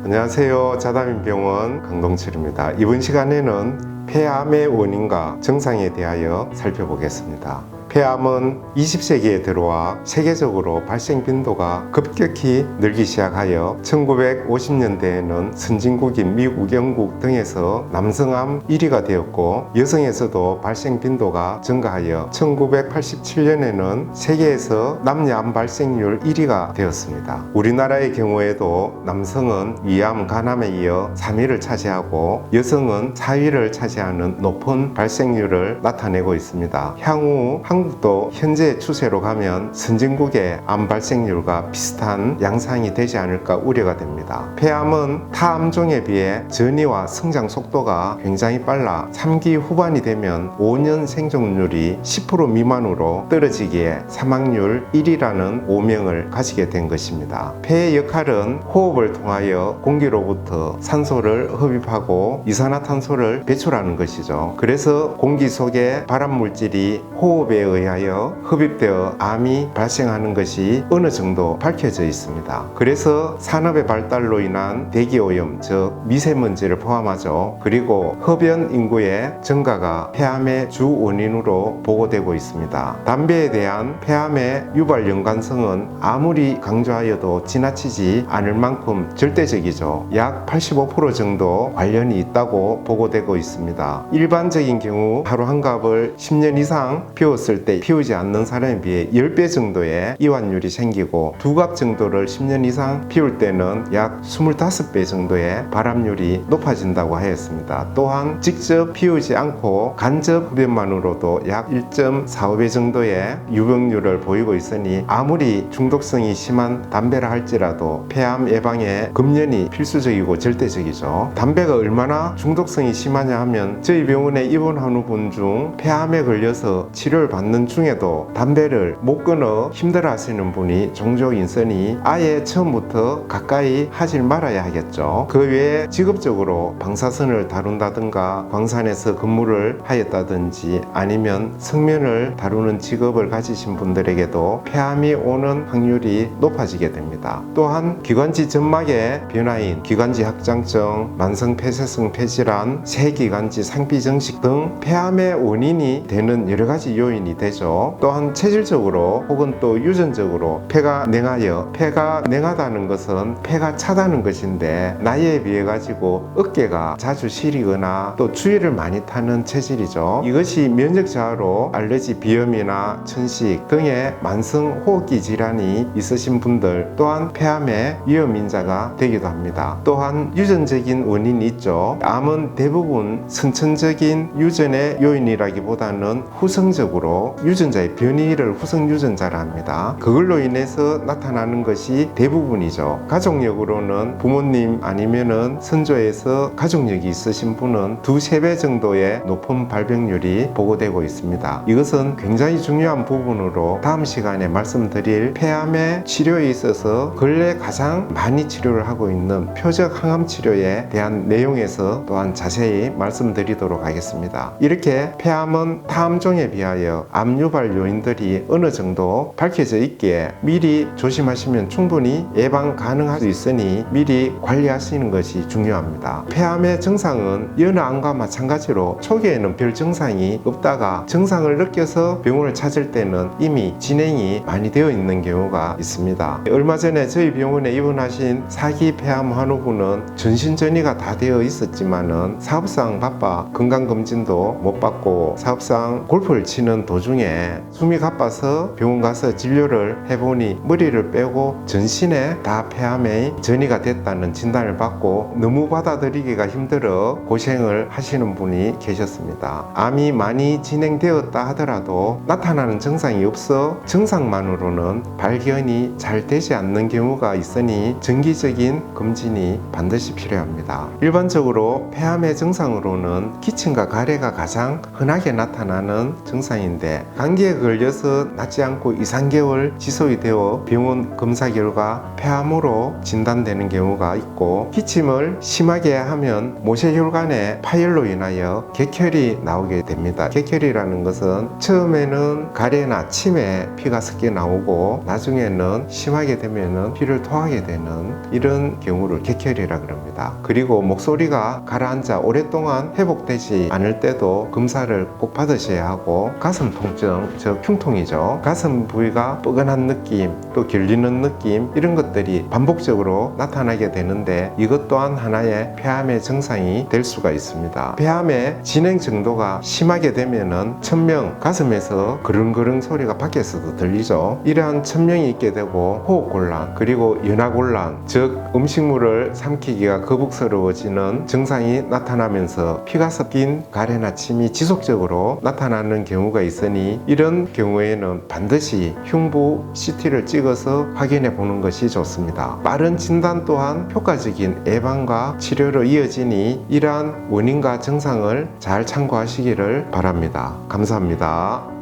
안녕하세요. 자다민병원 강동철입니다. 이번 시간에는 폐암의 원인과 증상에 대하여 살펴보겠습니다. 폐암은 20세기에 들어와 세계적으로 발생 빈도가 급격히 늘기 시작하여 1950년대에는 선진국인 미국, 영국 등에서 남성암 1위가 되었고 여성에서도 발생 빈도가 증가하여 1987년에는 세계에서 남녀암 발생률 1위가 되었습니다. 우리나라의 경우에도 남성은 위암, 간암에 이어 3위를 차지하고 여성은 4위를 차지하는 높은 발생률을 나타내고 있습니다. 향후 한국도 현재 추세로 가면 선진국의 암 발생률과 비슷한 양상이 되지 않을까 우려가 됩니다. 폐암은 타 암종에 비해 전이와 성장 속도가 굉장히 빨라 3기 후반이 되면 5년 생존율이 10% 미만으로 떨어지기에 사망률 1위라는 오명을 가지게 된 것입니다. 폐의 역할은 호흡을 통하여 공기로부터 산소를 흡입하고 이산화탄소를 배출하는 것이죠. 그래서 공기 속의 발암물질이 호흡에 의하여 흡입되어 암이 발생하는 것이 어느 정도 밝혀져 있습니다. 그래서 산업의 발달로 인한 대기오염, 즉 미세먼지를 포함하죠. 그리고 흡연 인구의 증가가 폐암의 주 원인으로 보고되고 있습니다. 담배에 대한 폐암의 유발 연관성은 아무리 강조하여도 지나치지 않을 만큼 절대적이죠. 약 85% 정도 관련이 있다고 보고되고 있습니다. 일반적인 경우 하루 한 갑을 10년 이상 피웠을 때 피우지 않는 사람에 비해 10배 정도의 이완율이 생기고 2갑 정도를 10년 이상 피울 때는 약 25배 정도의 발암률이 높아진다고 하였습니다. 또한 직접 피우지 않고 간접 흡연만으로도 약 1.45배 정도의 유병률을 보이고 있으니 아무리 중독성이 심한 담배라 할지라도 폐암 예방에 금연이 필수적이고 절대적이죠. 담배가 얼마나 중독성이 심하냐 하면 저희 병원에 입원한 분 중 폐암에 걸려서 치료를 받는 중에도 담배를 못 끊어 힘들어 하시는 분이 종종 있으니 아예 처음부터 가까이 하질 말아야 하겠죠. 그 외에 직업적으로 방사선을 다룬다든가 광산에서 근무를 하였다든지 아니면 성면을 다루는 직업을 가지신 분들에게도 폐암이 오는 확률이 높아지게 됩니다. 또한 기관지 점막의 변화인 기관지 확장증, 만성폐쇄성 폐질환, 세기관지 상비정식 등 폐암의 원인이 되는 여러 가지 요인이 되죠. 또한 체질적으로 혹은 또 유전적으로 폐가 냉하여, 폐가 냉하다는 것은 폐가 차다는 것인데 나이에 비해 가지고 어깨가 자주 시리거나 또 추위를 많이 타는 체질이죠. 이것이 면역 저하로 알레르기, 비염이나 천식 등의 만성 호흡기 질환이 있으신 분들 또한 폐암의 위험 인자가 되기도 합니다. 또한 유전적인 원인이 있죠. 암은 대부분 선천적인 유전의 요인이라기보다는 후성적으로 유전자의 변이를 후성 유전자라 합니다. 그걸로 인해서 나타나는 것이 대부분이죠. 가족력으로는 부모님 아니면은 선조에서 가족력이 있으신 분은 2~3배 정도의 높은 발병률이 보고되고 있습니다. 이것은 굉장히 중요한 부분으로 다음 시간에 말씀드릴 폐암의 치료에 있어서 근래 가장 많이 치료를 하고 있는 표적 항암 치료에 대한 내용에서 또한 자세히 말씀드리도록 하겠습니다. 이렇게 폐암은 타암종에 비하여 암 유발 요인들이 어느 정도 밝혀져 있기에 미리 조심하시면 충분히 예방 가능할 수 있으니 미리 관리하시는 것이 중요합니다. 폐암의 증상은 여느 암과 마찬가지로 초기에는 별 증상이 없다가 증상을 느껴서 병원을 찾을 때는 이미 진행이 많이 되어 있는 경우가 있습니다. 얼마 전에 저희 병원에 입원하신 4기 폐암 환우분은 전신전이가 다 되어 있었지만은 사업상 바빠 건강검진도 못 받고 사업상 골프를 치는 도중에 숨이 가빠서 병원 가서 진료를 해보니 머리를 빼고 전신에 다 폐암의 전이가 됐다는 진단을 받고 너무 받아들이기가 힘들어 고생을 하시는 분이 계셨습니다. 암이 많이 진행되었다 하더라도 나타나는 증상이 없어 증상만으로는 발견이 잘 되지 않는 경우가 있으니 정기적인 검진이 반드시 필요합니다. 일반적으로 폐암의 증상으로는 기침과 가래가 가장 흔하게 나타나는 증상인데 감기에 걸려 걸려서 낫지 않고 2, 3개월 지속이 되어 병원 검사 결과 폐암으로 진단되는 경우가 있고, 기침을 심하게 하면 모세혈관의 파열로 인하여 객혈이 나오게 됩니다. 객혈이라는 것은 처음에는 가래나 침에 피가 섞여 나오고 나중에는 심하게 되면은 피를 토하게 되는 이런 경우를 객혈이라 그럽니다. 그리고 목소리가 가라앉아 오랫동안 회복되지 않을 때도 검사를 꼭 받으셔야 하고, 가슴 통증, 즉 흉통이죠. 가슴 부위가 뻐근한 느낌, 또 결리는 느낌, 이런 것들이 반복적으로 나타나게 되는데 이것 또한 하나의 폐암의 증상이 될 수가 있습니다. 폐암의 진행 정도가 심하게 되면은 천명, 가슴에서 그릉그릉 소리가 밖에서도 들리죠. 이러한 천명이 있게 되고 호흡곤란, 그리고 연화곤란, 즉 음식물을 삼키기가 거북스러워지는 증상이 나타나면서 피가 섞인 가래나 침이 지속적으로 나타나는 경우가 있으니, 이런 경우에는 반드시 흉부 CT를 찍어서 확인해 보는 것이 좋습니다. 빠른 진단 또한 효과적인 예방과 치료로 이어지니 이러한 원인과 증상을 잘 참고하시기를 바랍니다. 감사합니다.